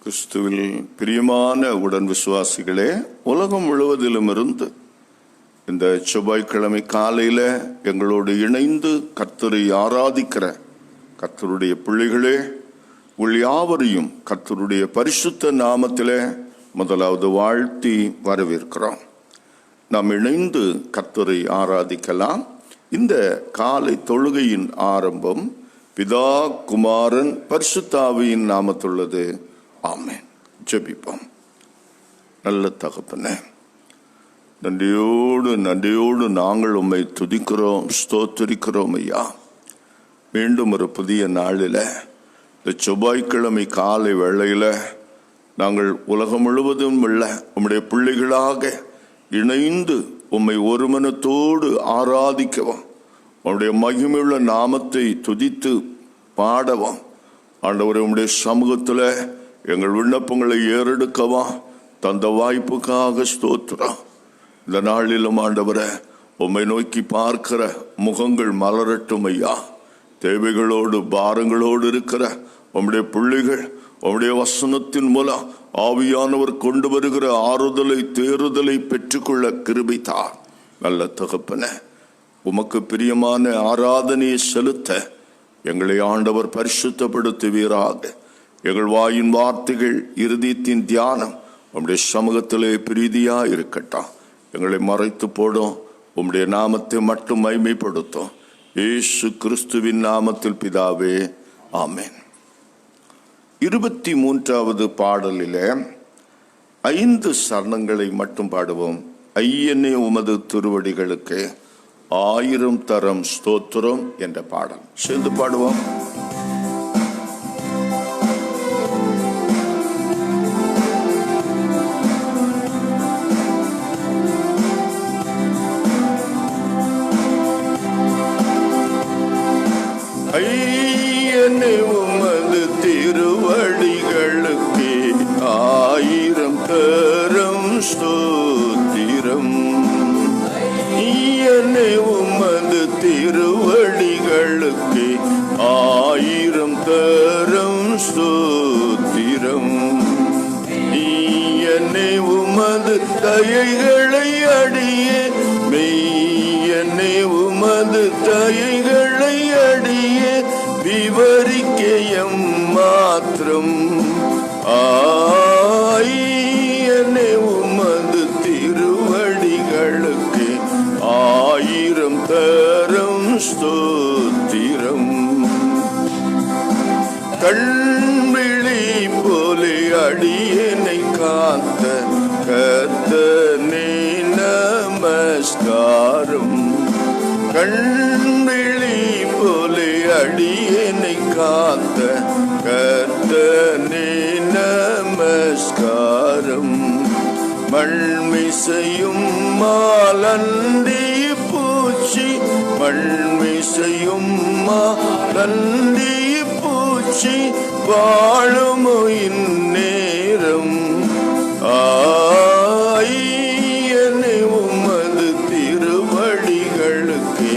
கிறிஸ்துவில் பிரியமான உடன் விசுவாசிகளே, உலகம் முழுவதிலும் இருந்து இந்த செவ்வாய்க்கிழமை காலையில எங்களோடு இணைந்து கர்த்தரை ஆராதிக்கிற கர்த்தருடைய பிள்ளைகளே, உங்கள் யாவரையும் கர்த்தருடைய பரிசுத்த நாமத்திலே முதலாவது வாழ்த்தி வரவேற்கிறோம். நாம் இணைந்து கர்த்தரை ஆராதிக்கலாம். இந்த காலை தொழுகையின் ஆரம்பம் பிதா, குமாரன், பரிசுத்தாவியின் நாமத்துள்ளது. ஆமென். ஜெபிப்போம். நல்ல தகப்பனே, நன்றியோடு நாங்கள் உம்மை துதிக்கிறோம், ஸ்தோத்திரிக்கிறோம் ஐயா. மீண்டும் ஒரு புதிய நாளில் இந்த செவ்வாய்க்கிழமை காலை வேளையில் நாங்கள் உலகம் முழுவதும் உள்ள உம்முடைய பிள்ளைகளாக இணைந்து உம்மை ஒரு மனத்தோடு ஆராதிக்கவும், உம்முடைய மகிமையுள்ள நாமத்தை துதித்து பாடவும், ஆண்டவரே உம்முடைய சமூகத்தில் எங்கள் விண்ணப்பங்களை ஏறெடுக்கவா தந்த வாய்ப்புக்காக ஸ்தோத்திரம். இந்த நாளிலும் ஆண்டவரை உம்மை நோக்கி பார்க்கிற முகங்கள் மலரட்டும் ஐயா. தேவைகளோடு பாரங்களோடு இருக்கிற உம்முடைய பிள்ளைகள் உம்முடைய வசனத்தின் மூலம் ஆவியானவர் கொண்டு வருகிற ஆறுதலை, தேறுதலை பெற்றுக்கொள்ள கிருபை தார். நல்ல தகப்பனே, உமக்கு பிரியமான ஆராதனையை செலுத்த எங்களை ஆண்டவர் பரிசுத்தப்படுத்துவீராக. எங்கள் வாயின் வார்த்தைகள், இருதயத்தின் தியானம் உம்முடைய சமூகத்திலே பிரீதியா இருக்கட்டும். எங்களை மறைத்து போடும், உம்முடைய நாமத்தை மட்டும் மைமைப்படுத்தும். இயேசு கிறிஸ்துவின் நாமத்தில் பிதாவே, ஆமென். 23வது பாடலிலே 5 சரணங்களை மட்டும் பாடுவோம். ஐயனே உமது திருவடிகளுக்கு 1000 தரம் ஸ்தோத்திரம் என்ற பாடல் சேர்ந்து பாடுவோம். ஐயனே உமது திருவடிகளுக்கு 1000 தரம் ஸ்தோத்திரம். ஐயனே உமது திருவடிகளுக்கு 1000 தரம் ஸ்தோத்திரம். ஐயனே உமது தயைகளை அடியே, மெய்யனே உமது தயைகளை அடியே விவரிக்கையம் மாத்திரம். ஐயனே உமது திருவடிகளுக்கு 1000 தரம் ஸ்தோத்திரம். கண்விழி போலே அடியனை காத்த கர்த்தனே நமஸ்காரம். கண்விழி போலே அடியனை காத்த கர்த்தனே நமஸ்காரம். மண்மிசையும் மாலந்தி பூச்சி, மண்மிசையும் மாலந்தி பூச்சி வாழும் இந்நேரம். ஐயனே உமது திருவடிகளுக்கு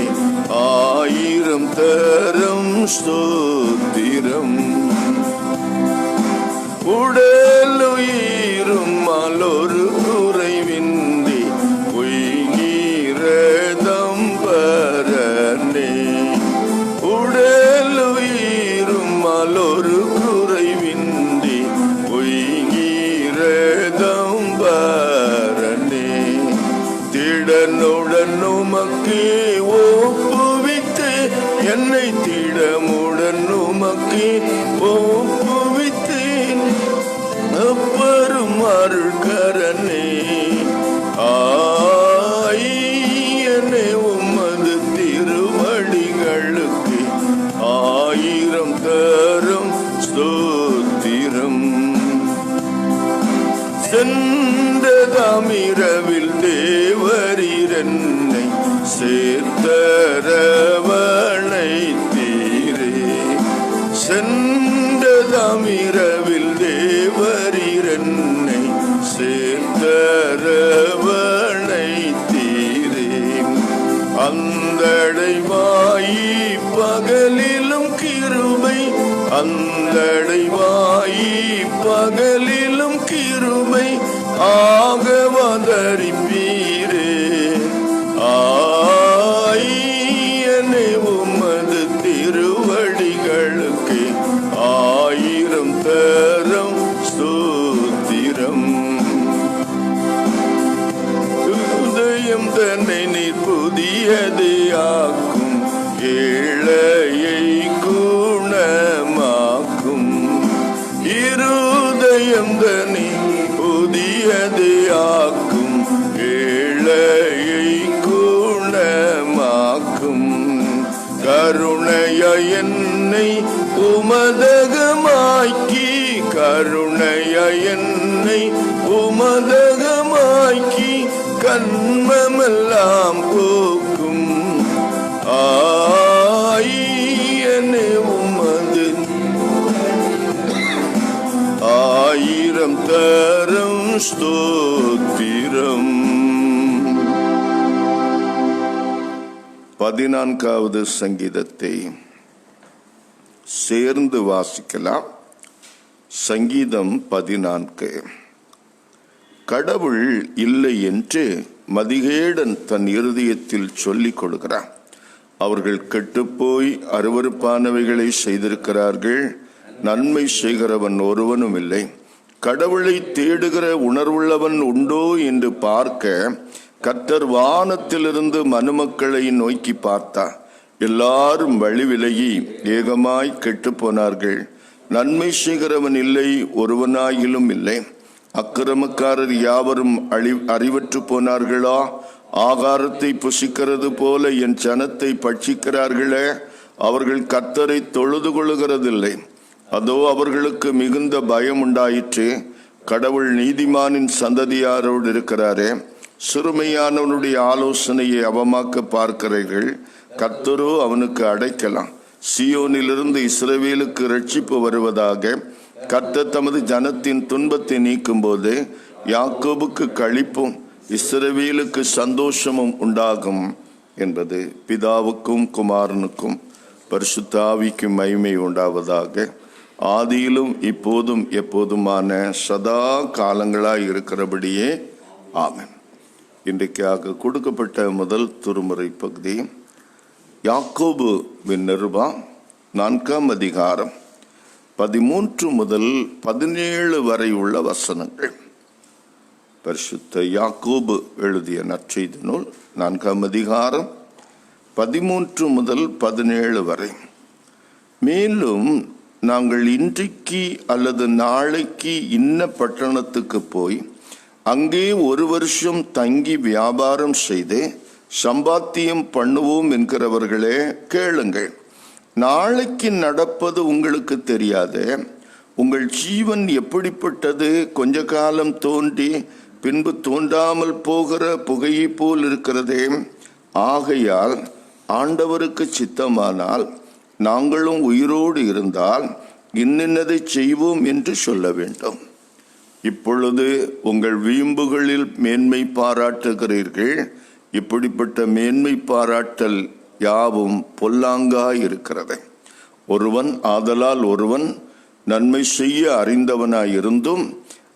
1000 தரம் ஸ்தோத்திரம். உடலுயிரும் மாலொரு குறைவின்றி உய்கிறதம் பரனே. உடலுயிரும் மாலொரு குறைவின்றி உய்கிறதம் பரனே. திடனுடன் உமக்கு ஒப்புவித்து, என்னை திடமுடன் உமக்கு ஒப்புவித்தேன் அப்பரும் அருள்கரனே. ஐயனே உமது திருவடிகளுக்கு 1000 தரம் ஸ்தோத்திரம். சென்றதாமிரவில் தேவரீரன்னை சேர்த்தரவணைத்தீரே. சென்றதாமிரவில் தேவரீரன்னை சேர்த்தரவணைத்தீரே. அந்தடைவாயி பகலிலும் கிருபை, அந்தடைவாயி பகலிலும் இதயந்தனி புதியதையாக்கும், ஏழையை குணமாக்கும். கருணைய என்னை உமதகமாக்கி, கருணைய என்னை உமதகமாக்கி, கண்மமெல்லாம் போக்கும். ஆயியனே உமது ஆயிரம் தரம் ஸ்தோத்திரம். 14வது சங்கீதத்தை சேர்ந்து வாசிக்கலாம். சங்கீதம் 14. கடவுள் இல்லை என்று மதிகேடன் தன் இருதயத்தில் சொல்லிக் கொடுக்கிறான். அவர்கள் கெட்டுப்போய் அருவருப்பானவைகளை செய்திருக்கிறார்கள், நன்மை செய்கிறவன் ஒருவனும் இல்லை. கடவுளை தேடுகிற உணர்வுள்ளவன் உண்டோ என்று பார்க்க கர்த்தர் வானத்திலிருந்து மனுமக்களை நோக்கி பார்த்தார். எல்லாரும் வழி விலகி ஏகமாய் கெட்டு போனார்கள், நன்மை செய்கிறவன் இல்லை, ஒருவனாயிலும் இல்லை. அக்கிரமக்காரர் யாவரும் அறிவற்று போனார்களா? ஆகாரத்தை புசிக்கிறது போல என் ஜனத்தை பட்சிக்கிறார்களே. அவர்கள் கர்த்தரை தொழுது கொள்ளுகிறதில்லை. அதோ அவர்களுக்கு மிகுந்த பயம் உண்டாயிற்று. கடவுள் நீதிமானின் சந்ததியாரோடு இருக்கிறாரே. சிறுமையானவனுடைய ஆலோசனையை அவமாக்க பார்க்கிறீர்கள். கர்த்தரோ அவனுக்கு அடைக்கலாம். சியோனிலிருந்து இஸ்ரவேலுக்கு ரட்சிப்பு வருவதாக. கர்த்தர் தமது ஜனத்தின் துன்பத்தை நீக்கும் போது யாக்கோபுக்கு களிப்பும் இஸ்ரவேலுக்கு சந்தோஷமும் உண்டாகும் என்பது பிதாவுக்கும் குமாரனுக்கும் பரிசுத்த ஆவிக்கும் மகிமை உண்டாவதாக. ஆதியிலும் இப்போதும் எப்போதுமான சதா காலங்களாய் இருக்கிறபடியே ஆமென். இன்றைக்காக கொடுக்கப்பட்ட முதல் திருமுறை பகுதி யாக்கோபுவின் நிருபம் 4ஆம் அதிகாரம் 13 முதல் 17 வரை உள்ள வசனங்கள். பரிசுத்த யாக்கோபு எழுதிய நற்செய்தி நூல் 4ஆம் அதிகாரம் 13 முதல் 17 வரை. மேலும் நாங்கள் இன்றைக்கு அல்லது நாளைக்கு இன்ன பட்டணத்துக்கு போய் அங்கே 1 வருஷம் தங்கி வியாபாரம் செய்து சம்பாத்தியம் பண்ணுவோம் என்கிறவர்களே, கேளுங்கள். நாளைக்கு நடப்பது உங்களுக்கு தெரியாது. உங்கள் ஜீவன் எப்படிப்பட்டது? கொஞ்ச காலம் தோன்றி பின்பு தோன்றாமல் போகிற புகையை போல் இருக்கிறதே. ஆகையால் ஆண்டவருக்கு சித்தமானால் நாங்களும் உயிரோடு இருந்தால் இன்னதை செய்வோம் என்று சொல்ல வேண்டும். இப்பொழுது உங்கள் வீம்புகளில் மேன்மை பாராட்டுகிறீர்கள். இப்படிப்பட்ட மேன்மை பாராட்டல் யாவும் பொல்லாங்காயிருக்கிறது. ஒருவன் ஆதலால் ஒருவன் நன்மை செய்ய அறிந்தவனாயிருந்தும்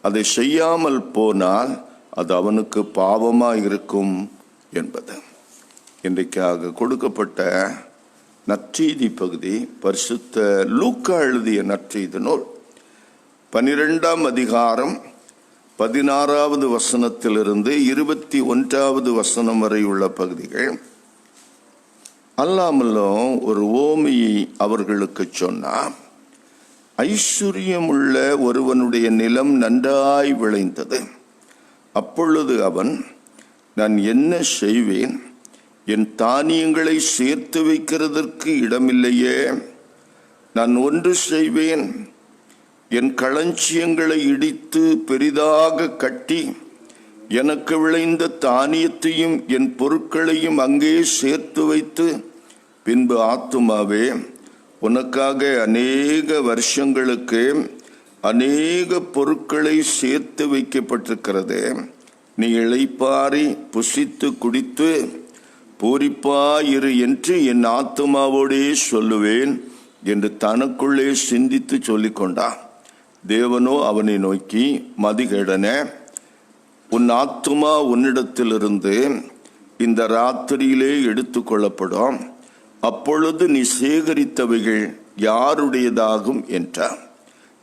அதை செய்யாமல் போனால் அது அவனுக்கு பாவமாயிருக்கும் என்பது. இன்றைக்காக கொடுக்கப்பட்ட நற்செய்தி பகுதி பரிசுத்த லூக்கா எழுதிய நற்செய்தி நூல் 12ஆம் அதிகாரம் 16வது வசனத்திலிருந்து 21வது வசனம் வரை உள்ள பகுதிகள். அல்லாமலும் ஒரு ஓமையை அவர்களுக்கு சொன்னார். ஐஸ்வர்யமுள்ள ஒருவனுடைய நிலம் நன்றாய் விளைந்தது. அப்பொழுது அவன், நான் என்ன செய்வேன்? என் தானியங்களை சேர்த்து வைக்கிறதற்கு இடமில்லையே. நான் ஒன்று செய்வேன், என் களஞ்சியங்களை இடித்து பெரிதாக கட்டி எனக்கு விளைந்த தானியத்தையும் என் பொருட்களையும் அங்கே சேர்த்து வைத்து, பின்பு ஆத்துமாவே, உனக்காக அநேக வருஷங்களுக்கு அநேக பொருட்களை சேர்த்து வைக்கப்பட்டிருக்கிறது. நீ இளைப்பாரி புசித்து குடித்து பூரிப்பாயிரு என்று என் ஆத்துமாவோடே சொல்லுவேன் என்று தனக்குள்ளே சிந்தித்து சொல்லிக்கொண்டான். தேவனோ அவனை நோக்கி, மதிகேடனே, உன் ஆத்துமா உன்னிடத்திலிருந்து இந்த ராத்திரியிலே எடுத்து கொள்ளப்படும். அப்பொழுது நீ சேகரித்தவைகள் யாருடையதாகும் என்றார்.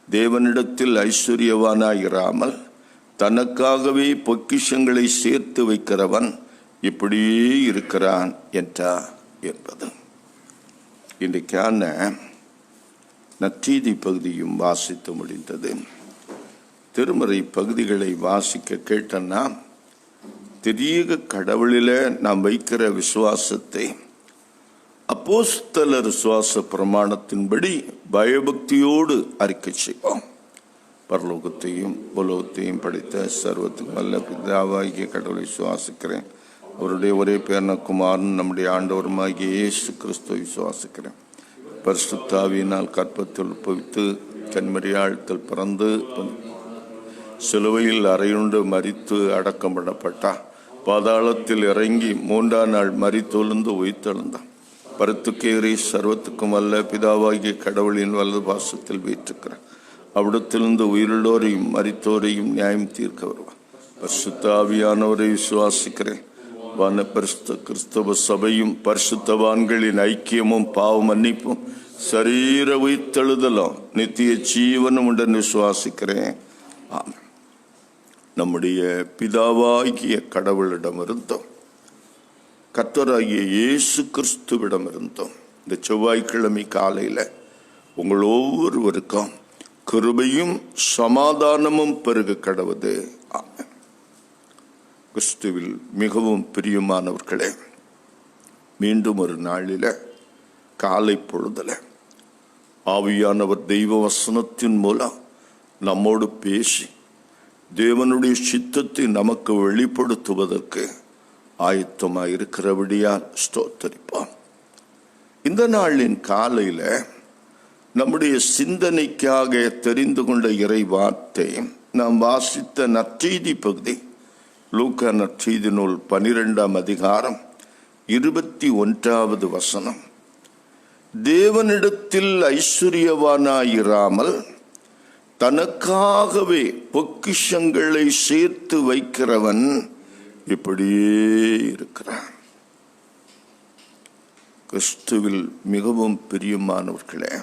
தேவனிடத்தில் ஐஸ்வர்யவானாயிராமல் தனக்காகவே பொக்கிஷங்களை சேர்த்து வைக்கிறவன் இப்படியே இருக்கிறான் என்றார் என்பது. இன்றைக்கான நற்செய்தி பகுதியும் வாசித்து முடிந்தது. திருமறை பகுதிகளை வாசிக்க கேட்டன்னா, திரியக கடவுளில் நாம் வைக்கிற விசுவாசத்தை அப்போஸ்தலர் விசுவாச பிரமாணத்தின்படி பயபக்தியோடு அறிக்கை செய்வோம். பரலோகத்தையும் உலகத்தையும் படைத்த சர்வத்துக்கு நல்ல பிதாவாகிய கடவுளை விசுவாசிக்கிறேன். அவருடைய ஒரே பேரன குமாரன் நம்முடைய ஆண்டவருமாகிய இயேசு கிறிஸ்துவை விசுவாசிக்கிறேன். பரிசுத்த ஆவியினால் கற்பத்தில் உட்பவித்து கன்மரியாழ்த்தல் பிறந்து சிலுவையில் அறையுண்டு மரித்து அடக்கம் பண்ணப்பட்டார். பாதாளத்தில் இறங்கி 3ஆம் நாள் மரித்தொழுந்து உயிர்த்தெழுந்தான். பருத்துக்கேறி சர்வத்துக்கும் அல்ல பிதாவாகிய கடவுளின் வலது பாசத்தில் வீற்றிருக்கிறார். அவ்விடத்திலிருந்து உயிருள்ளோரையும் மரித்தோரையும் நியாயம் தீர்க்க வருவார். பரிசுத்த ஆவியானவரை விசுவாசிக்கிறேன். வானபரிசுத்த கிறிஸ்தவ சபையும் பரிசுத்தவான்களின் ஐக்கியமும் பாவ மன்னிப்பும் சரீர உயிர்த்தெழுதலும் நித்திய ஜீவனும் உடன் விசுவாசிக்கிறேன். நம்முடைய பிதாவாகிய கடவுளிடமிருந்தோம் கர்த்தராகிய இயேசு கிறிஸ்துவிடமிருந்தோம் இந்த செவ்வாய்க்கிழமை காலையில் உங்கள் ஒவ்வொருவருக்கும் கிருபையும் சமாதானமும் பெருக கடவுது. ஆமென். கிறிஸ்துவில் மிகவும் பிரியமானவர்களே, மீண்டும் ஒரு நாளில் காலை பொழுதில் ஆவியானவர் தெய்வ வசனத்தின் மூலம் நம்மோடு பேசி தேவனுடைய சித்தத்தை நமக்கு வெளிப்படுத்துவதற்கு ஆயத்தமாக இருக்கிறபடியால் ஸ்தோத்தரிப்போம். இந்த நாளின் காலையில் நம்முடைய சிந்தனைக்காக தெரிந்து கொண்ட இறை வார்த்தை நாம் வாசித்த நற்செய்தி பகுதி லூக்கா நற்செய்தி நூல் 12ஆம் அதிகாரம் 21வது வசனம். தேவனிடத்தில் ஐஸ்வர்யவானாயிராமல் தனக்காகவே பொக்கிஷங்களை சேர்த்து வைக்கிறவன் இப்படியே இருக்கிறான். கிறிஸ்துவில் மிகவும் பிரியமானவர்களே,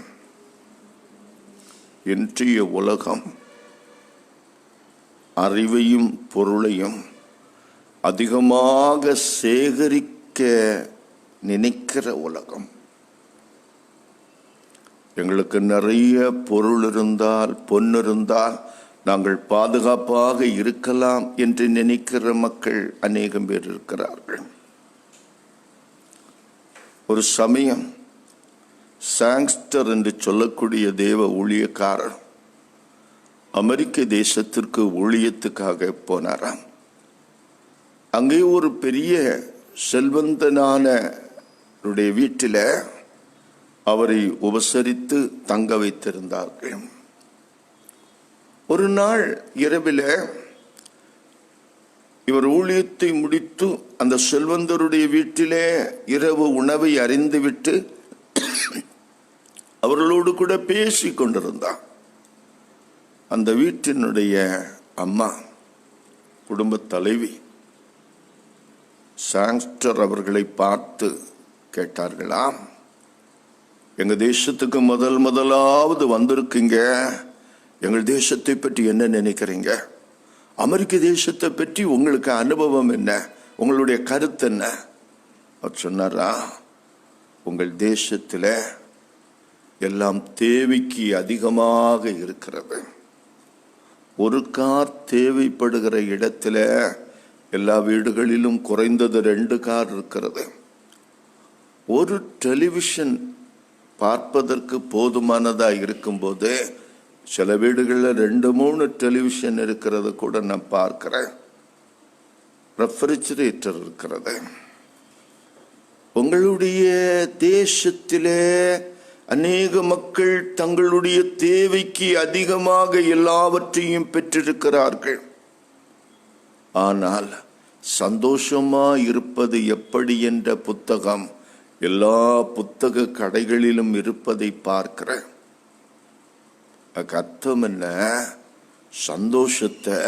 இன்றைய உலகம் அறிவையும் பொருளையும் அதிகமாக சேகரிக்க நினைக்கிற உலகம். எங்களுக்கு நிறைய பொருள் இருந்தால், பொன் இருந்தால் நாங்கள் பாதுகாப்பாக இருக்கலாம் என்று நினைக்கிற மக்கள் அநேகம் பேர் இருக்கிறார்கள். ஒரு சமயம் சாங்ஸ்டர் என்று சொல்லக்கூடிய தேவ ஊழியக்காரர் அமெரிக்க தேசத்திற்கு ஊழியத்துக்காக போனாராம். அங்கே ஒரு பெரிய செல்வந்தனான வீட்டில் அவரை உபசரித்து தங்க வைத்திருந்தார்கள். ஒரு நாள் இரவில் இவர் ஊழியத்தை முடித்து அந்த செல்வந்தருடைய வீட்டிலே இரவு உணவை அறிந்துவிட்டு அவர்களோடு கூட பேசி கொண்டிருந்தார். அந்த வீட்டினுடைய அம்மா, குடும்ப தலைவி சாங்ஸ்டர் அவர்களை பார்த்து கேட்டார்களாம், எங்க தேசத்துக்கு முதலாவது வந்திருக்கீங்க, எங்கள் தேசத்தை பற்றி என்ன நினைக்கிறீங்க? அமெரிக்க தேசத்தை பற்றி உங்களுக்கு அனுபவம் என்ன? உங்களுடைய கருத்து என்ன? அவர் சொன்னாரா, உங்கள் தேசத்தில் எல்லாம் தேவைக்கு அதிகமாக இருக்கிறது. ஒரு கார் தேவைப்படுகிற இடத்துல எல்லா வீடுகளிலும் குறைந்தது 2 கார் இருக்கிறது. ஒரு டெலிவிஷன் பார்ப்பதற்கு போதுமானதா இருக்கும்போது சில வீடுகளில் 2-3 டெலிவிஷன் இருக்கிறது கூட நான் பார்க்கிறேன். ரெஃப்ரிஜரேட்டர் இருக்கிறது. உங்களுடைய தேசத்திலே அநேக மக்கள் தங்களுடைய தேவைக்கு அதிகமாக எல்லாவற்றையும் பெற்றிருக்கிறார்கள். ஆனால் சந்தோஷமா இருப்பது எப்படி என்ற புத்தகம் எல்லா புத்தக கடைகளிலும் இருப்பதை பார்க்கிறேன். அர்த்தம் என்ன? சந்தோஷத்தை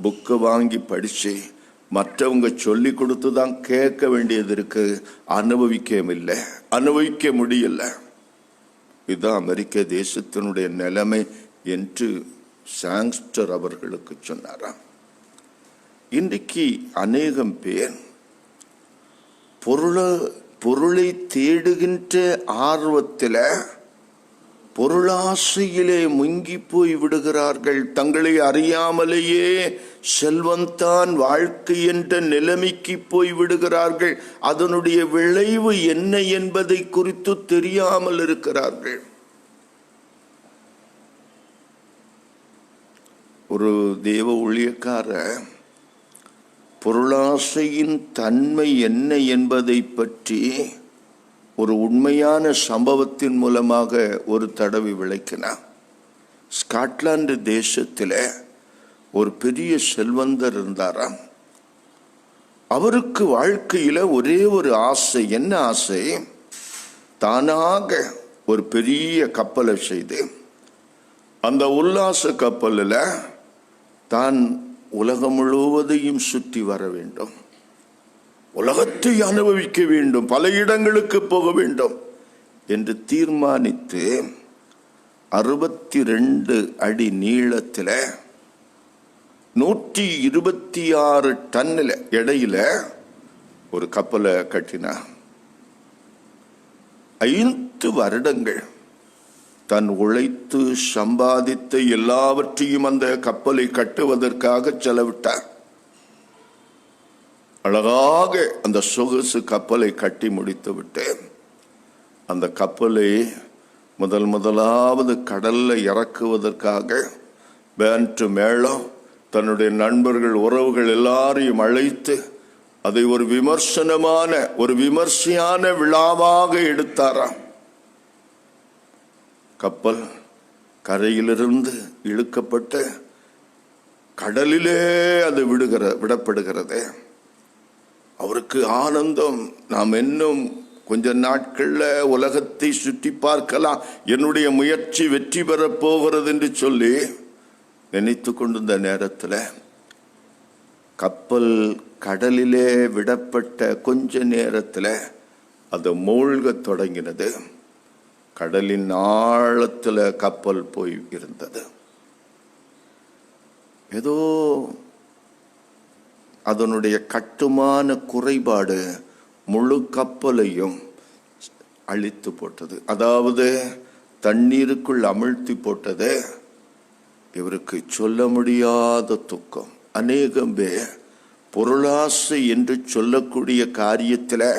புக்கை வாங்கி படிச்சு மற்றவங்க சொல்லி கொடுத்து தான் கேட்க வேண்டியது இருக்கு, அனுபவிக்க முடியல. இதுதான் அமெரிக்க தேசத்தினுடைய நிலைமை என்று சாங்ஸ்டர் அவர்களுக்கு சொன்னாராம். இன்றைக்கு அநேகம் பேர் பொருளை தேடுகின்ற ஆர்வத்தில் பொருளாசையிலே முங்கி போய் விடுகிறார்கள். தங்களை அறியாமலேயே செல்வந்தான் வாழ்க்கை என்ற நிலைமைக்கு போய் விடுகிறார்கள். அதனுடைய விளைவு என்ன என்பதை குறித்து தெரியாமல் இருக்கிறார்கள். ஒரு தேவ ஊழியக்காரர் பொருளாசையின் தன்மை என்ன என்பதை பற்றி ஒரு உண்மையான சம்பவத்தின் மூலமாக ஒரு தடவை விளக்கினார். ஸ்காட்லாந்து தேசத்தில் ஒரு பெரிய செல்வந்தர் இருந்தாராம். அவருக்கு வாழ்க்கையில் ஒரே ஒரு ஆசை. என்ன ஆசை? தானாக ஒரு பெரிய கப்பலை செய்து அந்த உல்லாச கப்பலில் தான் உலகம் முழுவதையும் சுற்றி வர வேண்டும், உலகத்தை அனுபவிக்க வேண்டும், பல இடங்களுக்கு போக வேண்டும் என்று தீர்மானித்து 62 அடி நீளத்தில் 126 டன்னில் எடையில ஒரு கப்பலை கட்டினார். 5 வருடங்கள் தன் உழைத்து சம்பாதித்த எல்லாவற்றையும் அந்த கப்பலை கட்டுவதற்காக செலவிட்டார். அழகாக அந்த சொகுசு கப்பலை கட்டி முடித்து விட்டு அந்த கப்பலை முதலாவது கடல்ல இறக்குவதற்காக பேண்ட் மேளம் தன்னுடைய நண்பர்கள் உறவுகள் எல்லாரையும் அழைத்து அதை ஒரு விமர்சையான விழாவாக எடுத்தாராம். கப்பல் கரையிலிருந்து இழுக்கப்பட்டு கடலிலே அது விடப்படுகிறது. அவருக்கு ஆனந்தம். நாம் இன்னும் கொஞ்ச நாட்கள்ல உலகத்தை சுற்றி பார்க்கலாம், என்னுடைய முயற்சி வெற்றி பெறப் போகிறது என்று சொல்லி நினைத்து கொண்டிருந்த நேரத்தில் கப்பல் கடலிலே விடப்பட்ட கொஞ்ச நேரத்தில் அது மூழ்க தொடங்கினது. கடலின் ஆழத்தில் கப்பல் போய் இருந்தது. ஏதோ அதனுடைய கட்டுமான குறைபாடு முழு கப்பலையும் அழித்து போட்டது. அதாவது தண்ணீருக்குள் அமிழ்த்தி போட்டது. இவருக்கு சொல்ல முடியாத துக்கம். அநேகம் பேர் பொருளாசை என்று சொல்லக்கூடிய காரியத்தில்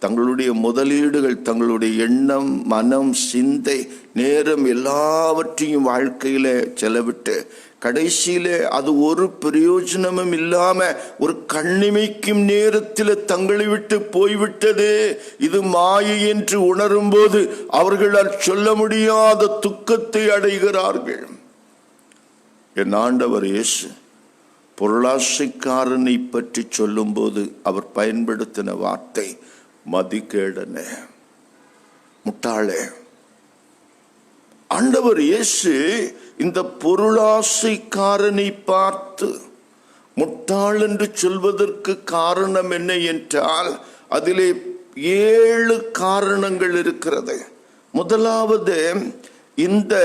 தங்களுடைய முதலீடுகள், தங்களுடைய எண்ணம், மனம், சிந்தை, நேரம் எல்லாவற்றையும் வாழ்க்கையில செலவிட்டு கடைசியில அது ஒரு பிரயோஜனமும் இல்லாம ஒரு கண்ணிமைக்கும் நேரத்தில் தங்களை விட்டு போய்விட்டது, இது மாயை என்று உணரும் போது அவர்களால் சொல்ல முடியாத துக்கத்தை அடைகிறார்கள். என் ஆண்டவர் இயேசு பொருளாசைக்காரனை பற்றி சொல்லும் போது அவர் பயன்படுத்தின வார்த்தை மதிகேடனே, முட்டாளே. ஆண்டவர் இயேசு இந்த பொருளாசைக்காரனை பார்த்து முட்டாள் என்று சொல்வதற்கு காரணம் என்ன என்றால் அதிலே 7 காரணங்கள் இருக்கிறது. முதலாவது, இந்த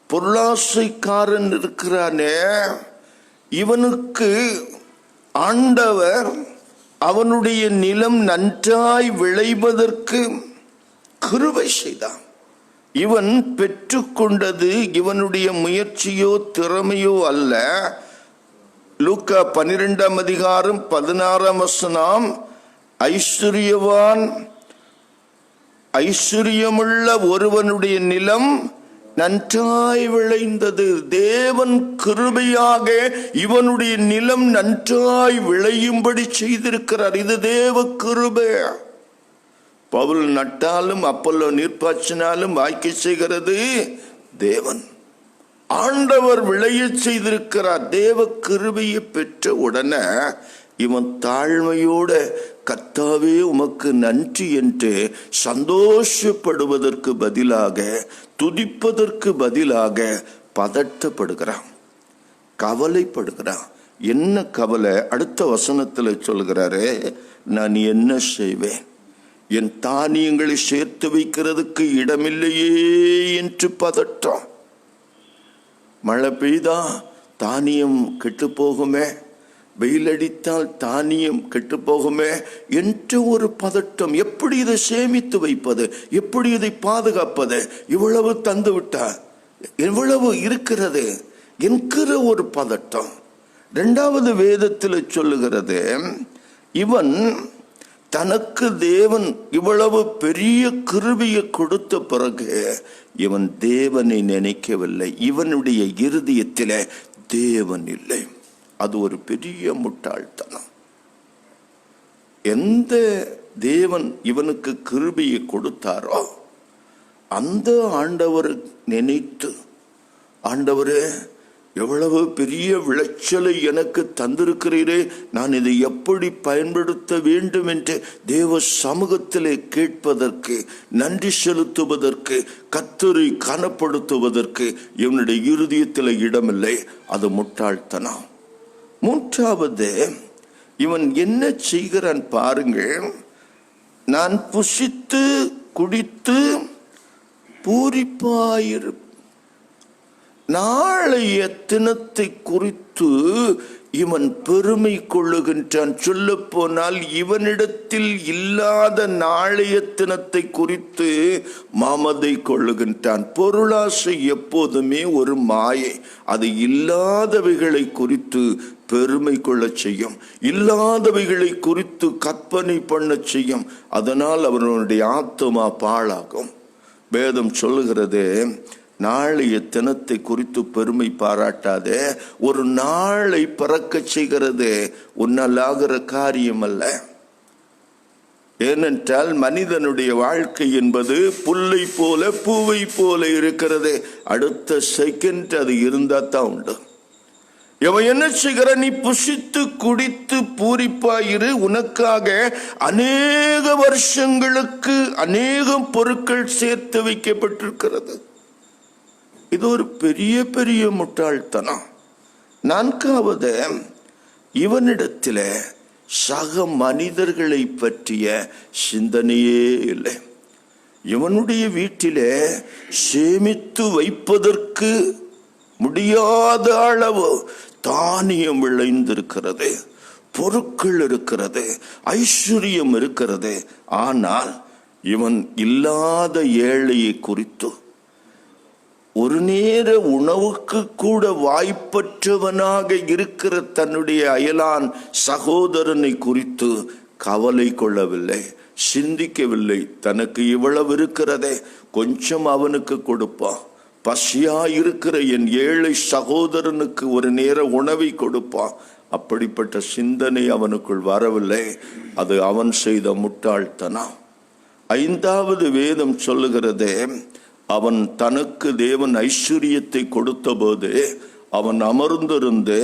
பொருளாசைக்காரன் இருக்கிறானே, இவனுக்கு ஆண்டவர் அவனுடைய நிலம் நன்றாய் விளைவதற்கு கிருபை செய்தான். இவன் பெற்றுக்கொண்டது இவனுடைய முயற்சியோ திறமையோ அல்ல. லூக்கா 12ஆம் அதிகாரம் 16ஆம் வசனம், ஐஸ்வர்யமுள்ள ஒருவனுடைய நிலம் நன்றாய் விளைந்தது. தேவன் கிருபையாக இவனுடைய நிலம் நன்றாய் விளையும்படி செய்திருக்கிறார். இது தேவ கிருபை. பவுல் நட்டாலும் அப்பல்லோ நீர்ப்பாய்ச்சினாலும் வாய்க்க செய்கிறது தேவன். ஆண்டவர் விளைய செய்திருக்கிறார். தேவ கிருபையை பெற்ற உடனே இவன் தாழ்மையோட கர்த்தாவே உமக்கு நன்றி என்று சந்தோஷப்படுவதற்கு பதிலாக, துதிப்பதற்கு பதிலாக பதட்டப்படுகிறான், கவலைப்படுகிறான். என்ன கவலை? அடுத்த வசனத்தில் சொல்கிறாரு, நான் என்ன செய்வேன், என் தானியங்களை சேர்த்து வைக்கிறதுக்கு இடமில்லையே என்று பதட்டம். மழை பெய்தா தானியம் கெட்டு போகுமே, வெயிலடித்தால் தானியம் கெட்டு போகுமே என்ற ஒரு பதட்டம். எப்படி இதை சேமித்து வைப்பது, எப்படி இதை பாதுகாப்பது, இவ்வளவு தந்து விட்டார், எவ்வளவு இருக்கிறது என்கிற ஒரு பதட்டம். இரண்டாவது வேதத்தில் சொல்லுகிறது, இவன் தனக்கு தேவன் இவ்வளவு பெரிய கிருபையை கொடுத்த பிறகு இவன் தேவனை நினைக்கவில்லை. இவனுடைய இருதயத்திலே தேவன் இல்லை. அது ஒரு பெரிய முட்டாள்தனம். எந்த தேவன் இவனுக்கு கிருபையை கொடுத்தாரோ அந்த ஆண்டவர் நினைத்து, ஆண்டவரே எவ்வளவு பெரிய விளைச்சலை எனக்கு தந்திருக்கிறீரே, நான் இதை எப்படி பயன்படுத்த வேண்டும் என்று தேவ சமூகத்திலே கேட்பதற்கு, நன்றி செலுத்துவதற்கு, கர்த்தரை கனப்படுத்துவதற்கு இவனுடைய இருதயத்தில் இடமில்லை. அது முட்டாள்தனம். மூன்றாவது, இவன் என்ன செய்கிறான் பாருங்கள். நான் புசித்து குடித்து பூரிப்பாயிரு, நாளைய தினத்தை குறித்து இவன் பெருமை கொள்ளுகின்றான். சொல்ல போனால் இவனிடத்தில் இல்லாத நாளைய தினத்தை குறித்து மமதை கொள்ளுகின்றான். பொருளாசை எப்போதுமே ஒரு மாயை. அது இல்லாதவைகளை குறித்து பெருமை கொள்ள செய்யும், இல்லாதவைகளை குறித்து கற்பனை பண்ண செய்யும். அதனால் அவனுடைய ஆத்துமா பாழாகும். வேதம் சொல்லுகிறது, நாளைய தினத்தை குறித்து பெருமை பாராட்டாதே. ஒரு நாளை பறக்க செய்கிறது உன்னால் ஆகிற காரியம் அல்ல. ஏனென்றால் மனிதனுடைய வாழ்க்கை என்பது புல்லை போல பூவை போல இருக்கிறது. அடுத்த செகண்ட் அது இருந்தா தான் உண்டு. இவன் என்ன செய்கிற, நீ புசித்து குடித்து பூரிப்பாயிரு, உனக்காக அநேக வருஷங்களுக்கு அநேக பொருட்கள் சேர்த்து வைக்கப்பட்டிருக்கிறது. இது ஒரு பெரிய பெரிய முட்டாள்தனம். நான்காவது, இவனிடத்தில் சக மனிதர்களை பற்றிய சிந்தனையே இல்லை. இவனுடைய வீட்டிலே சேமித்து வைப்பதற்கு முடியாத அளவு தானியம் விளைந்திருக்கிறது, பொருட்கள் இருக்கிறது, ஐஸ்வர்யம் இருக்கிறது. ஆனால் இவன் இல்லாத ஏழையை குறித்து, ஒரு நேர உணவுக்கு கூட வாய்ப்பற்றவனாக இருக்கிற தன்னுடைய அயலான் சகோதரனை குறித்து கவலை கொள்ளவில்லை, சிந்திக்கவில்லை. தனக்கு இவ்வளவு இருக்கிறதே, கொஞ்சம் அவனுக்கு கொடுப்பான். பசியாயிருக்கிற என் ஏழை சகோதரனுக்கு ஒரு நேர உணவை கொடுப்பான். அப்படிப்பட்ட சிந்தனை அவனுக்குள் வரவில்லை. அது அவன் செய்த முட்டாள்தனம். ஐந்தாவது வேதம் சொல்லுகிறதே, அவன் தனக்கு தேவன் ஐஸ்வர்யத்தை கொடுத்த போது அவன் அமர்ந்திருந்து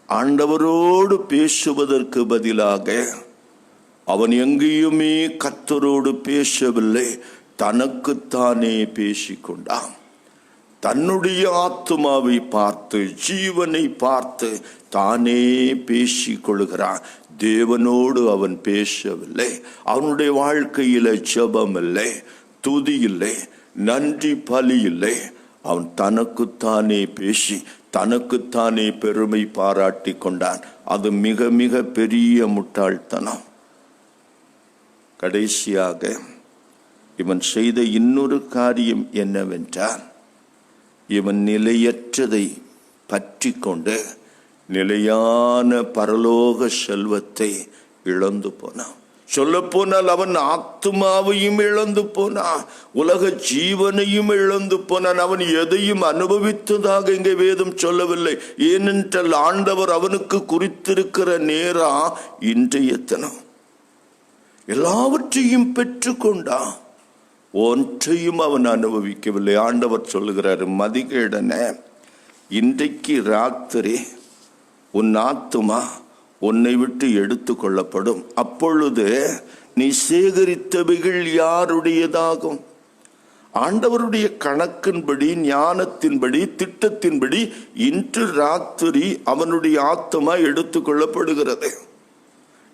ஆண்டவரோடு பேசுவதற்கு பதிலாக அவன் எங்கேயுமே கர்த்தரோடு பேசவில்லை, தனக்குத்தானே பேசிக்கொண்டான். தன்னுடைய ஆத்துமாவை பார்த்து, ஜீவனை பார்த்து தானே பேசிக் கொள்கிறான். தேவனோடு அவன் பேசவில்லை. அவனுடைய வாழ்க்கையில ஜெபம் இல்லை, துதி இல்லை, நன்றி பலி இல்லை. அவன் தனக்குத்தானே பேசி தனக்குத்தானே பெருமை பாராட்டி கொண்டான். அது மிக மிக பெரிய முட்டாள்தனம். கடைசியாக இவன் செய்த இன்னொரு காரியம் என்னவென்றால், இவன் நிலையற்றதை பற்றி கொண்டு நிலையான பரலோக செல்வத்தை இழந்து போனான். சொல்ல போனால் அவன் ஆத்துமாவையும் இழந்து போனான், உலக ஜீவனையும் இழந்து போனான். அவன் எதையும் அனுபவித்ததாக இங்கே வேதம் சொல்லவில்லை. ஏனென்றால் ஆண்டவர் அவனுக்கு குறித்திருக்கிற நேரம் இன்றைய தினம். எல்லாவற்றையும் பெற்றுக்கொண்டான், ஒன்றையும் அவன் அனுபவிக்கவில்லை. ஆண்டவர் சொல்லுகிறார், மதிகேடனே, இன்றைக்கு ராத்திரி உன் ஆத்துமா உன்னை விட்டு எடுத்து கொள்ளப்படும். அப்பொழுது நீ சேகரித்தவைகள் யாருடையதாகும்? ஆண்டவருடைய கணக்கின்படி, ஞானத்தின்படி, திட்டத்தின்படி இன்று ராத்திரி அவனுடைய ஆத்துமா எடுத்து கொள்ளப்படுகிறது.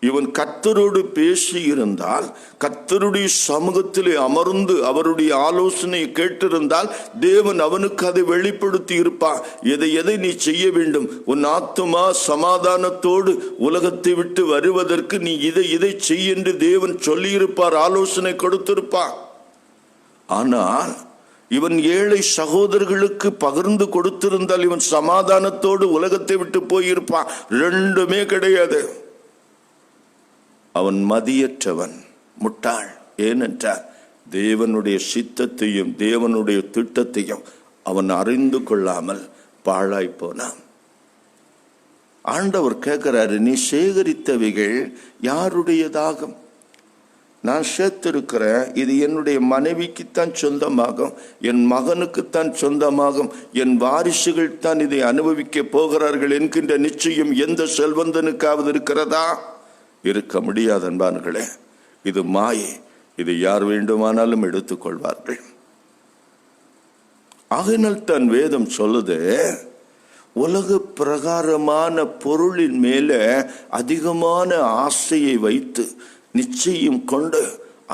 இவன் கர்த்தரோடு பேசி இருந்தால், கர்த்தருடைய சமூகத்திலே அமர்ந்து அவருடைய ஆலோசனையை கேட்டிருந்தால் தேவன் அவனுக்கு அதை வெளிப்படுத்தி இருப்பான். எதை நீ செய்ய வேண்டும், உன் ஆத்துமா சமாதானத்தோடு உலகத்தை விட்டு வருவதற்கு நீ இதை செய் என்று தேவன் சொல்லியிருப்பார், ஆலோசனை கொடுத்திருப்பார். ஆனால் இவன் ஏழை சகோதரர்களுக்கு பகிர்ந்து கொடுத்திருந்தால் இவன் சமாதானத்தோடு உலகத்தை விட்டு போயிருப்பான். ரெண்டுமே கிடையாது. அவன் மதியற்றவன், முட்டாள். ஏனென்றால் தேவனுடைய சித்தத்தையும் தேவனுடைய திட்டத்தையும் அவன் அறிந்து கொள்ளாமல் பாழாய் போனான். ஆண்டவர் கேட்கிறாரு, நீ சேகரித்தவைகள் யாருடையதாகும்? நான் சேர்த்திருக்கிறேன், இது என்னுடைய மனைவிக்குத்தான் சொந்தமாகும், என் மகனுக்குத்தான் சொந்தமாகும், என் வாரிசுகள் தான் இதை அனுபவிக்க போகிறார்கள் என்கின்ற நிச்சயம் எந்த செல்வந்தனுக்காவது இருக்கிறதா? இருக்க முடியாது அன்பானர்களே. இது மாயை. இது யார் வேண்டுமானாலும் எடுத்துக்கொள்வார்கள். ஆகையினால் தான் வேதம் சொல்லுது, உலக பிரகாரமான பொருளின் மேல அதிகமான ஆசையை வைத்து நிச்சயம் கொண்டு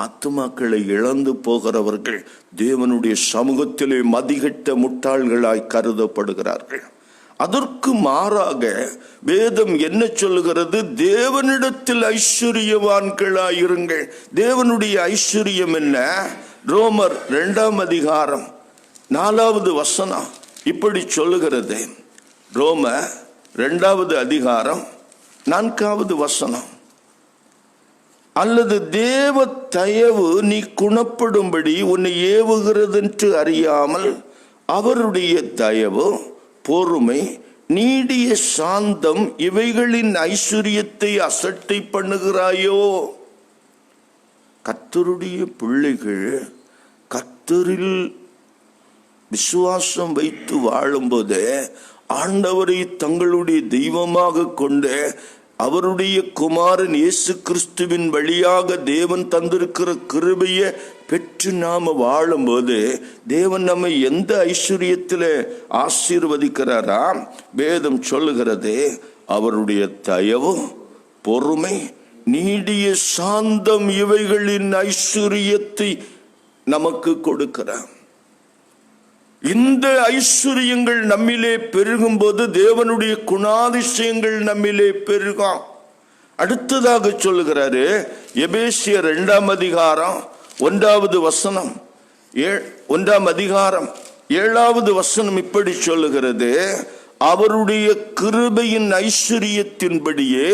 ஆத்துமாக்களை இழந்து போகிறவர்கள் தேவனுடைய சமூகத்திலே மதிகட்ட முட்டாள்களாய் கருதப்படுகிறார்கள். அதற்கு மாறாக வேதம் என்ன சொல்லுகிறது? தேவனிடத்தில் ஐஸ்வர்யவான்களாயிருங்கள். தேவனுடைய ஐஸ்வர்யம் என்ன? ரோமர் 2ஆம் அதிகாரம் 4வது வசனம் இப்படி சொல்லுகிறது. ரோமர் 2வது அதிகாரம் 4வது வசனம், அல்லது தேவ தயவு நீ குணப்படும்படி உன்னை ஏவுகிறது என்று அறியாமல் அவருடைய தயவு, பொறுமை, நீடிய சாந்தம் இவைகளின் ஐஸ்வர்யத்தை அசட்டை பண்ணுகிறாயோ? கர்த்தருடைய பிள்ளைகள் கர்த்தரில் விசுவாசம் வைத்து வாழும்போது ஆண்டவரை தங்களுடைய தெய்வமாக கொண்டு அவருடைய குமாரன் இயேசு கிறிஸ்துவின் வழியாக தேவன் தந்திருக்கிற கிருபையை பெற்று நாம வாழும்போது தேவன் நம்மை எந்த ஐஸ்வர்யத்தில் ஆசீர்வதிக்கிறாரா? வேதம் சொல்லுகிறது, அவருடைய தயவு, பொறுமை, நீடிய சாந்தம் இவைகளின் ஐஸ்வர்யத்தை நமக்கு கொடுக்கிறார். இந்த ஐஸ்வர்யங்கள் நம்மிலே பெருகும் போது தேவனுடைய குணாதிசயங்கள் நம்மிலே பெருகும். அடுத்ததாக சொல்லுகிறாரு, எபேசியர் 2ஆம் அதிகாரம் 1வது வசனம், 1ஆம் அதிகாரம் 7வது வசனம் இப்படி சொல்லுகிறது, அவருடைய கிருபையின் ஐஸ்வர்யத்தின்படியே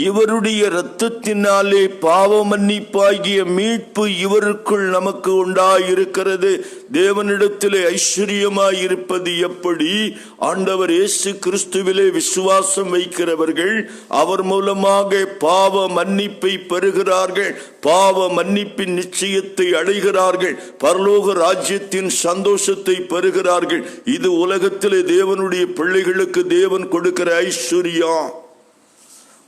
இவருடைய இரத்தத்தினாலே பாவ மன்னிப்பாகிய மீட்பு இவருக்குள் நமக்கு உண்டாயிருக்கிறது. தேவனிடத்திலே ஐஸ்வர்யமாயிருப்பது எப்படி? ஆண்டவர் இயேசு கிறிஸ்துவிலே விசுவாசம் வைக்கிறவர்கள் அவர் மூலமாக பாவ மன்னிப்பை பெறுகிறார்கள், பாவ மன்னிப்பின் நிச்சயத்தை அடைகிறார்கள், பரலோக ராஜ்யத்தின் சந்தோஷத்தை பெறுகிறார்கள். இது உலகத்திலே தேவனுடைய பிள்ளைகளுக்கு தேவன் கொடுக்கிற ஐஸ்வர்யம்.